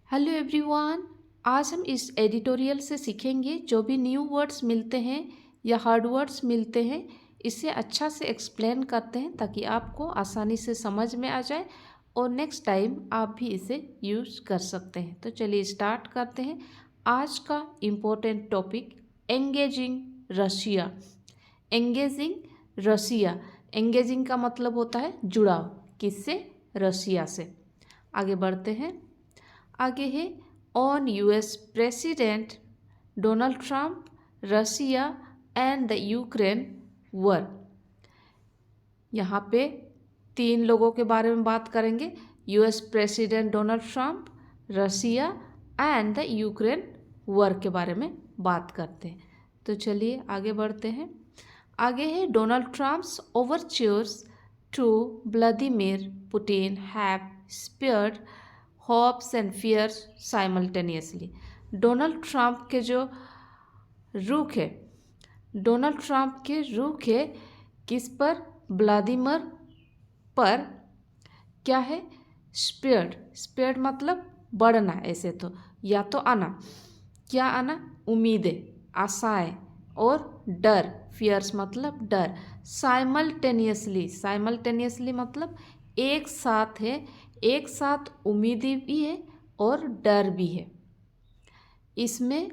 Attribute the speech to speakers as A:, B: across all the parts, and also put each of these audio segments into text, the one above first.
A: Hello everyone. आज हम इस एडिटोरियल से सीखेंगे जो भी न्यू वर्ड्स मिलते हैं या हार्ड वर्ड्स मिलते हैं इसे अच्छा से एक्सप्लेन करते हैं ताकि आपको आसानी से समझ में आ जाए और नेक्स्ट टाइम आप भी इसे यूज़ कर सकते हैं। तो चलिए स्टार्ट करते हैं। आज का important topic engaging Russia. Engaging Russia. Engaging का मतलब होता है जुड़ाव, किससे? रशिया से। आगे बढ़ते हैं। आगे है on US president Donald Trump Russia and the Ukraine war. यहाँ पे 3 लोगों के बारे में बात करेंगे। US president Donald Trump, Russia and the Ukraine war के बारे में बात करते हैं। तो चलिए आगे बढ़ते हैं। आगे है Donald Trump's overtures to Vladimir Putin have spurred hopes and fears simultaneously. Donald Trump के जो रुख है, डोनाल्ड ट्रंप के रुख है किस पर? व्लादिमीर पर। क्या है? स्पेयर्ड। स्पेयर्ड मतलब बढ़ना, ऐसे तो या तो आना। क्या आना? उम्मीदें, आशाएं और डर। फियर्स मतलब डर। साइमल्टेनियसली, साइमल्टेनियसली मतलब एक साथ है, एक साथ उम्मीदें भी है और डर भी है। इसमें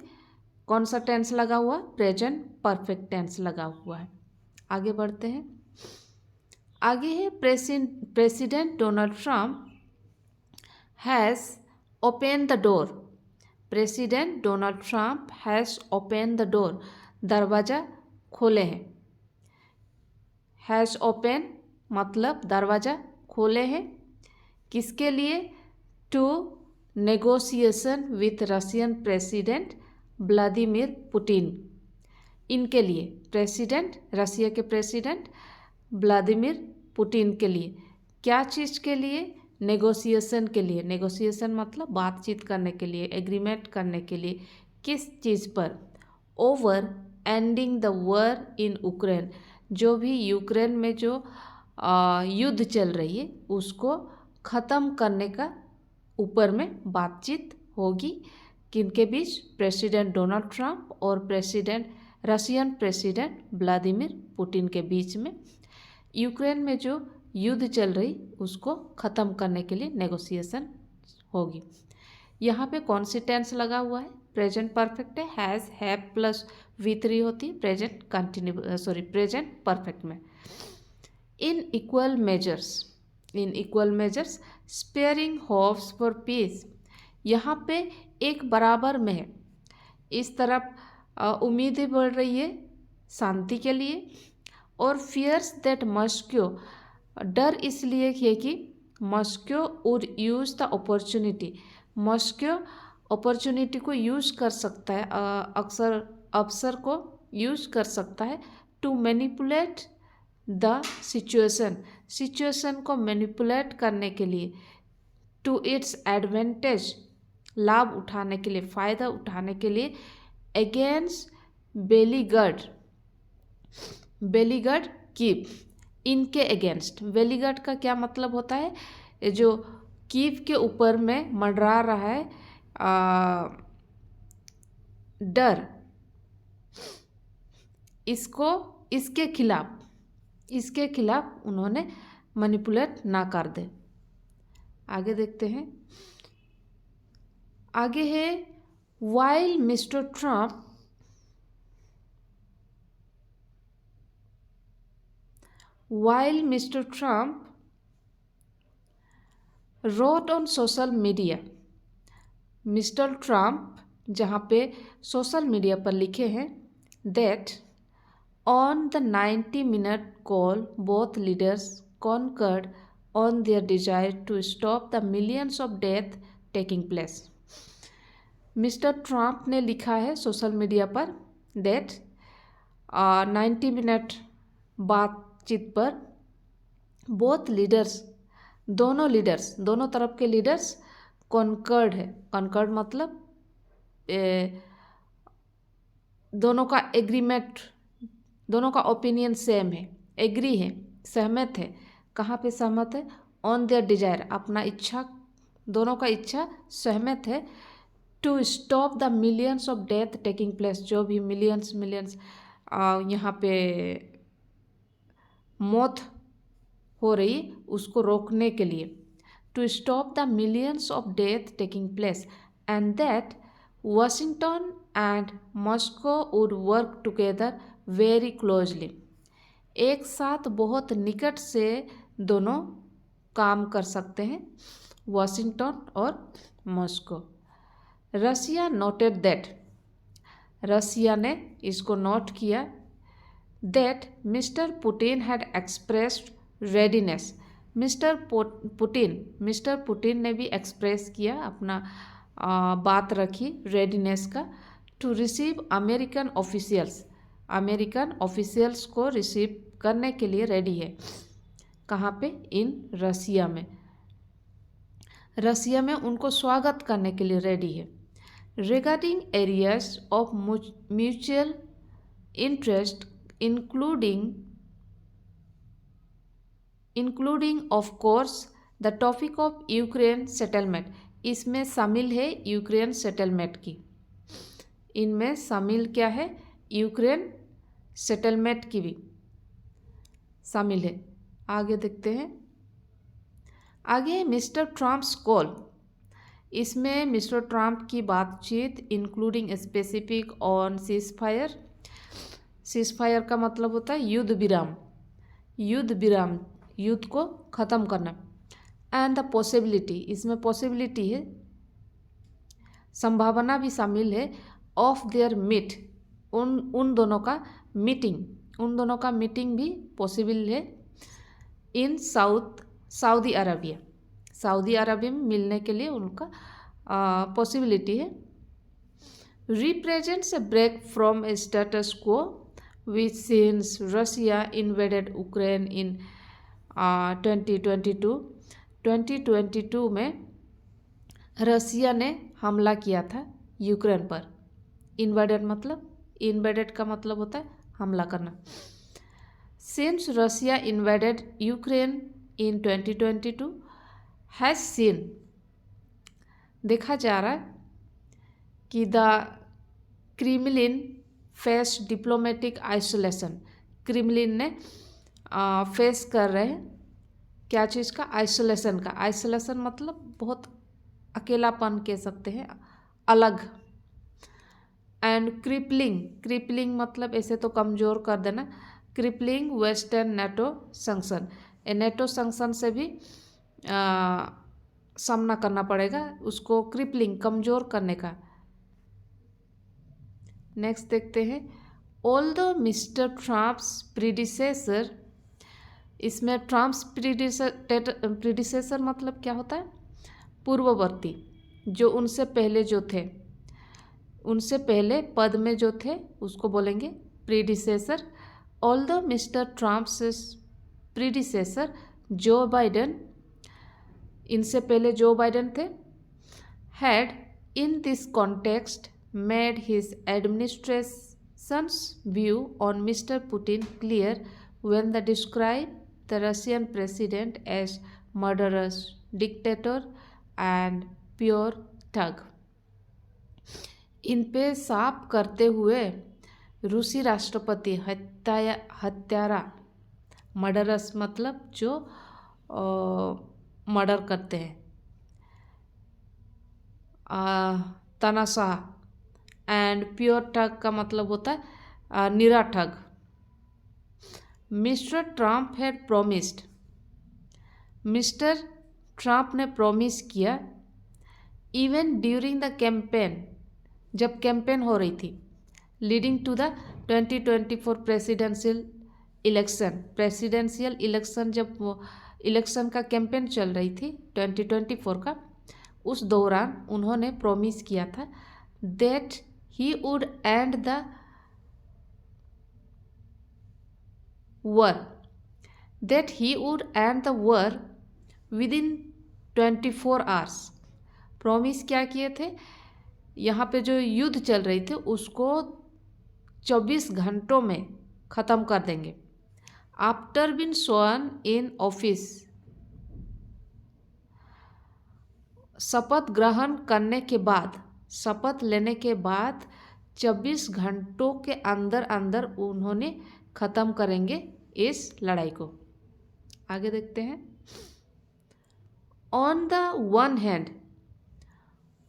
A: कौन सा टेंस लगा हुआ? प्रेजेंट परफेक्ट टेंस लगा हुआ है। आगे बढ़ते हैं। आगे है president Donald Trump has open the door. President Donald Trump has open the door. दरवाज़ा खोले हैं। हैज़ ओपन मतलब दरवाज़ा खोले हैं। किसके लिए? To negotiation with Russian president Vladimir Putin. इनके लिए, प्रेसिडेंट, रशिया के प्रेसिडेंट व्लादिमीर पुतिन के लिए। क्या चीज़ के लिए? नेगोशिएशन के लिए। नेगोशिएशन मतलब बातचीत करने के लिए, एग्रीमेंट करने के लिए। किस चीज़ पर? Over ending the war in Ukraine. जो भी यूक्रेन में जो युद्ध चल रही है उसको ख़त्म करने का ऊपर में बातचीत होगी। किनके बीच? प्रेसिडेंट डोनाल्ड ट्रंप और रशियन प्रेसिडेंट व्लादिमीर पुतिन के बीच में। यूक्रेन में जो युद्ध चल रही उसको ख़त्म करने के लिए नेगोशिएशन होगी। यहाँ पे कौन सी टेंस लगा हुआ है? प्रेजेंट परफेक्ट है। हैज़, हैव प्लस V3 होती है प्रेजेंट परफेक्ट में। In equal measures sparing hopes for piece. यहाँ पे एक बराबर में है। इस तरफ उम्मीदें बढ़ रही है शांति के लिए, और फियर्स दैट मॉस्को, डर इसलिए है कि Moscow would use the opportunity. Moscow opportunity को यूज कर सकता है, अक्सर अवसर को यूज कर सकता है टू मैनिपुलेट द सिचुएशन को मैनिपुलेट करने के लिए, टू इट्स एडवांटेज, लाभ उठाने के लिए, फ़ायदा उठाने के लिए, अगेंस्ट बेलीगर्ड कीव, इनके अगेंस्ट। बेलीगर्ड का क्या मतलब होता है? जो कीव के ऊपर में मंडरा रहा है डर, इसको इसके खिलाफ उन्होंने मैनिपुलेट ना कर दे। आगे देखते हैं। आगे है while mister Trump wrote on social media. Mister Trump जहाँ पे सोशल मीडिया पर लिखे हैं that on the 90-minute call both leaders concurred on their desire to stop the millions of death taking place। Mister Trump ने लिखा है social media पर that 90 minute बातचीत पर बोथ लीडर्स, दोनों तरफ के लीडर्स कॉन्कर्ड है। कॉन्कर्ड मतलब दोनों का एग्रीमेंट, दोनों का ओपिनियन सेम है, एग्री है, सहमत है। कहाँ पे सहमत है? ऑन देयर डिजायर, अपना इच्छा दोनों का इच्छा सहमत है to stop the millions of death taking place, जो भी मिलियंस यहाँ पे मौत हो रही उसको रोकने के लिए, to stop the millions of death taking place and that Washington and Moscow would work together very closely. एक साथ बहुत निकट से दोनों काम कर सकते हैं, वाशिंगटन और मॉस्को। रसिया नोटेड दैट, रसिया ने इसको नोट किया, that mister Putin had expressed readiness, mister Putin ने भी एक्सप्रेस किया, अपना बात रखी रेडीनेस का, टू रिसीव अमेरिकन ऑफिशियल्स को रिसीव करने के लिए रेडी है। कहाँ पे? इन रसिया में उनको स्वागत करने के लिए रेडी है। Regarding areas of mutual interest including of course the topic of Ukraine settlement, इसमें शामिल है यूक्रेन सेटलमेंट की, इनमें शामिल क्या है? यूक्रेन सेटलमेंट की भी शामिल है। आगे देखते हैं। आगे मिस्टर ट्रम्प्स कॉल, इसमें मिस्टर ट्रम्प की बातचीत including specific on ceasefire, ceasefire का मतलब होता है युद्ध विराम, युद्ध को ख़त्म करना, एंड द पॉसिबिलिटी, इसमें पॉसिबिलिटी है, संभावना भी शामिल है, ऑफ देयर मीट, उन दोनों का मीटिंग भी पॉसिबल है, इन सऊदी अरबिया में मिलने के लिए उनका पॉसिबिलिटी है। Represents a break from a status quo which since Russia invaded Ukraine in 2022 में रसिया ने हमला किया था यूक्रेन पर। इन्वेडेड का मतलब होता है हमला करना। Since Russia invaded Ukraine in 2022 has seen, देखा जा रहा है कि the Kremlin face diplomatic isolation, Kremlin ने फेस कर रहे हैं क्या चीज़ का? आइसोलेशन का। आइसोलेशन मतलब बहुत अकेलापन कह सकते हैं, अलग। एंड क्रिपलिंग मतलब ऐसे तो कमज़ोर कर देना, crippling western NATO suction, NATO suction से भी सामना करना पड़ेगा उसको, क्रिपलिंग कमज़ोर करने का। नेक्स्ट देखते हैं। ऑल्दो मिस्टर ट्रम्प्स प्रीडिसेसर, इसमें ट्रम्प्स प्रीडिसेसर मतलब क्या होता है? पूर्ववर्ती, जो उनसे पहले जो थे, उनसे पहले पद में जो थे उसको बोलेंगे predecessor. Although mister Trump's predecessor Joe Biden, इनसे पहले जो बाइडेन थे, had in this context made his administrations view on mister Putin clear when they describe the Russian president as murderous dictator and pure thug, इन पे साफ करते हुए रूसी राष्ट्रपति हत्यारा, मर्डरस मतलब जो मर्डर करते हैं, तानाशाह, एंड प्योर ठग का मतलब होता है निरा ठग। Mister Trump had promised, mister Trump ने प्रॉमिस किया, इवन ड्यूरिंग द कैंपेन, जब कैंपेन हो रही थी, leading to the 2024 presidential election, जब इलेक्शन का कैंपेन चल रही थी 2024 का, उस दौरान उन्होंने प्रॉमिस किया था that he would and the war, that he would end the war within 24 hours। Promise क्या किए थे? यहाँ पे जो युद्ध चल रही थी उसको 24 घंटों में ख़त्म कर देंगे। आफ्टर बीन स्worn इन ऑफिस, शपथ ग्रहण करने के बाद, शपथ लेने के बाद 24 घंटों के अंदर अंदर उन्होंने ख़त्म करेंगे इस लड़ाई को। आगे देखते हैं। On the one hand,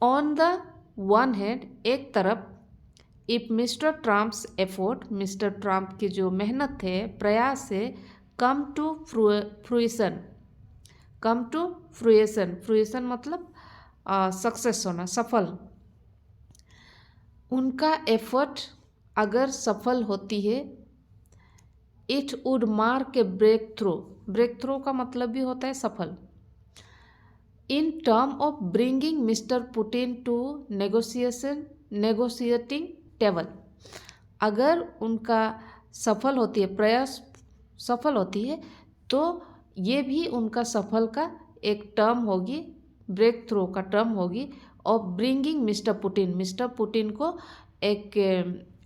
A: on the one hand, एक तरफ, if mister Trump's effort, mister Trump की जो मेहनत है, प्रयास है, come to fruition, come to fruition, fruition मतलब सक्सेस होना, सफल, उनका एफर्ट अगर सफल होती है, it would mark a breakthrough, breakthrough का मतलब भी होता है सफल, in term of bringing mister Putin to negotiating table. अगर उनका सफल होती है, प्रयास सफल होती है, तो ये भी उनका सफल का एक टर्म होगी, ब्रेक थ्रू का टर्म होगी, और ब्रिंगिंग मिस्टर पुतिन को एक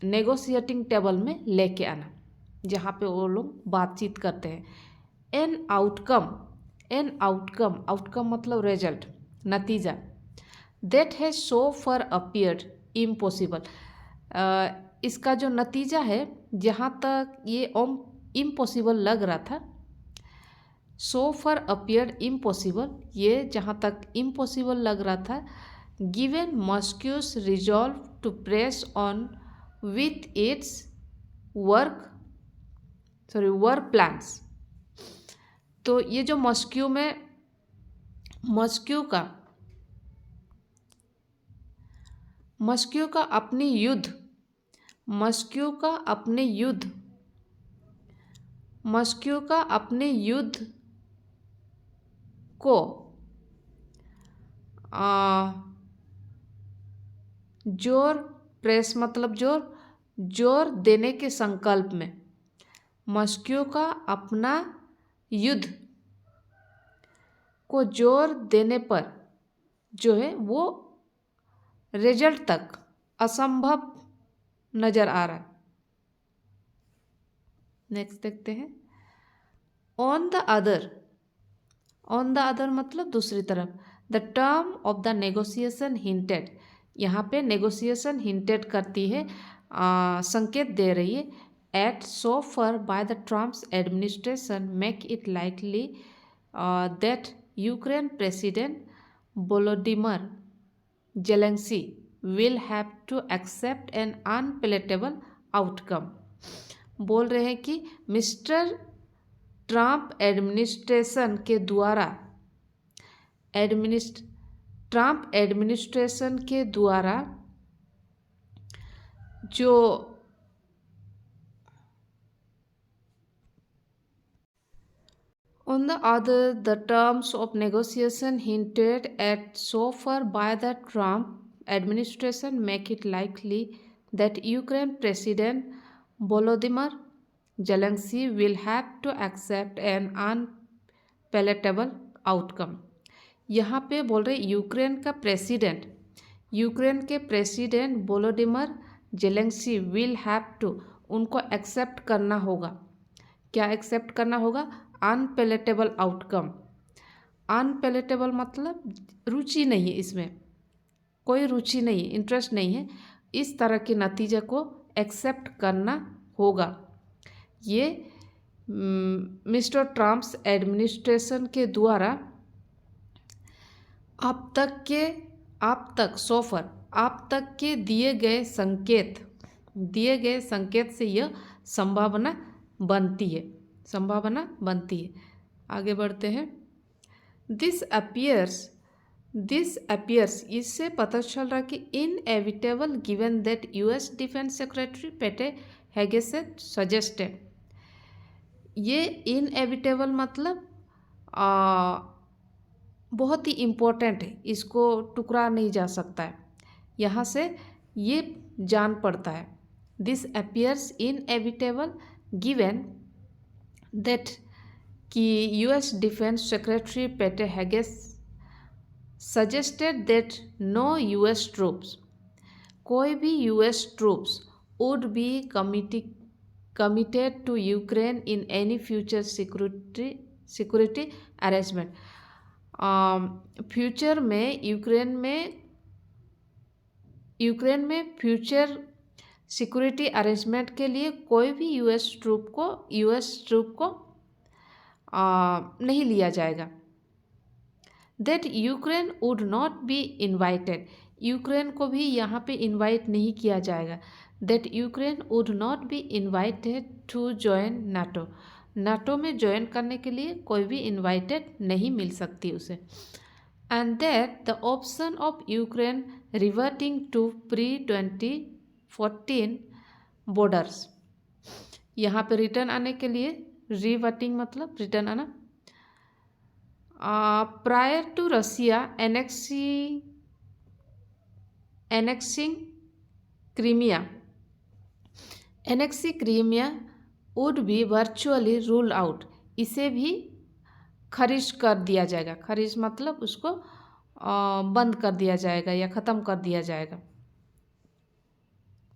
A: नेगोशिएटिंग टेबल में लेके आना, जहाँ पे वो लोग बातचीत करते हैं। An outcome, an outcome, outcome मतलब रिजल्ट, नतीजा, that has so for appeared impossible, इसका जो नतीजा है, जहाँ तक ये इम्पॉसिबल लग रहा था, सो फॉर अपीयर्ड इम्पॉसिबल, ये जहाँ तक इम्पॉसिबल लग रहा था, given Moscow's resolve to press on with its work plans. तो ये जो मॉस्को का अपनी युद्ध, मॉस्को का अपने युद्ध को जोर, प्रेस मतलब जोर देने के संकल्प में, मॉस्को का अपना युद्ध को जोर देने पर जो है वो रिजल्ट तक असंभव नजर आ रहा है। नेक्स्ट देखते हैं। On the other, on the other मतलब दूसरी तरफ, the term of the negotiation hinted, यहाँ पे नेगोशिएशन हिंटेड करती है, संकेत दे रही है, at so far by the Trump's administration make it likely that Ukraine president Volodymyr Zelensky will have to accept an unpalatable outcome. बोल रहे हैं कि मिस्टर ट्रम्प एडमिनिस्ट्रेशन के द्वारा, ट्रम्प एडमिनिस्ट्रेशन के द्वारा जो on the other, the terms of negotiation hinted at so far by the Trump administration make it likely that Ukraine President Volodymyr Zelensky will have to accept an unpalatable outcome। यहाँ पे बोल रहे Ukraine के president Volodymyr Zelensky will have to, उनको accept करना होगा। क्या accept करना होगा? अनपेलेटेबल आउटकम। अनपेलेटेबल मतलब रुचि नहीं है, इसमें कोई रुचि नहीं है, इंटरेस्ट नहीं है, इस तरह के नतीजे को एक्सेप्ट करना होगा। ये मिस्टर ट्रम्प्स एडमिनिस्ट्रेशन के द्वारा अब तक के दिए गए संकेत से यह संभावना बनती है। आगे बढ़ते हैं। दिस अपीयर्स, इससे पता चल रहा कि inevitable given that US defence secretary पेटे हेगेसेट सजेस्टेड। ये इनएविटेबल मतलब बहुत ही इम्पोर्टेंट है, इसको टुकरा नहीं जा सकता है, यहाँ से ये जान पड़ता है। This appears inevitable given that कि US defence secretary Pete Hegseth suggested that no US troops, कोई भी US troops would be committed to Ukraine in any future security arrangement। Future में यूक्रेन में फ्यूचर सिक्योरिटी अरेंजमेंट के लिए कोई भी US troop को नहीं लिया जाएगा। That Ukraine would not be invited, Ukraine को भी यहाँ पे इन्वाइट नहीं किया जाएगा। That Ukraine would not be invited to join NATO, NATO में ज्वाइन करने के लिए कोई भी इन्वाइटेड नहीं मिल सकती उसे। And that the option of Ukraine reverting to pre-2014 borders, यहाँ पे रिटर्न आने के लिए, रिवर्टिंग मतलब रिटर्न आना, prior to Russia annexing Crimea would be virtually rule out, इसे भी खारिज कर दिया जाएगा। खारिज मतलब उसको बंद कर दिया जाएगा या ख़त्म कर दिया जाएगा।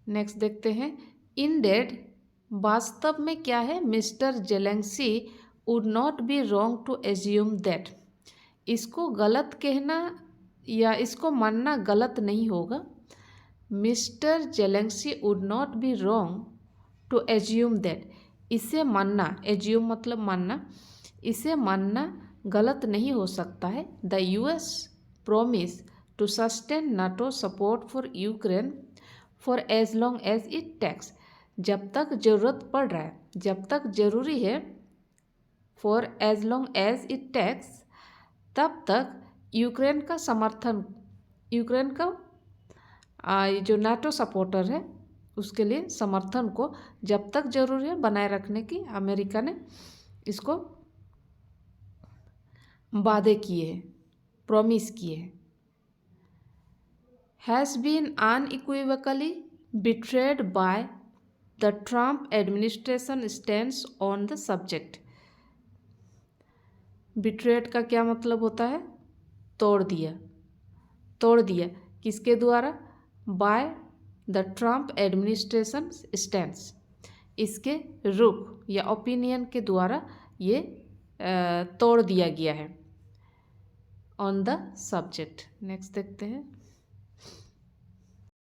A: नेक्स्ट देखते हैं, इन डेड, वास्तव में क्या है, mister Zelensky would not be wrong to assume that, इसको गलत कहना या इसको मानना गलत नहीं होगा। Mister Zelensky would not be wrong to assume that, इसे मानना, एज्यूम मतलब मानना, इसे मानना गलत नहीं हो सकता है। The US promise to sustain NATO support for Ukraine for as long as it takes, जब तक ज़रूरत पड़ रहा है, जब तक ज़रूरी है, for as long as it takes, तब तक यूक्रेन का समर्थन, यूक्रेन का जो नाटो सपोर्टर है उसके लिए समर्थन को जब तक ज़रूरी है बनाए रखने की अमेरिका ने इसको वादे किए हैं, प्रॉमिस किए हैं। Has been unequivocally betrayed by the Trump administration stands on the subject. Betrayed का क्या मतलब होता है, तोड़ दिया, किसके द्वारा, by the Trump administration stands, इसके रुख या ओपिनियन के द्वारा ये तोड़ दिया गया है, ऑन द सब्जेक्ट। नेक्स्ट देखते हैं,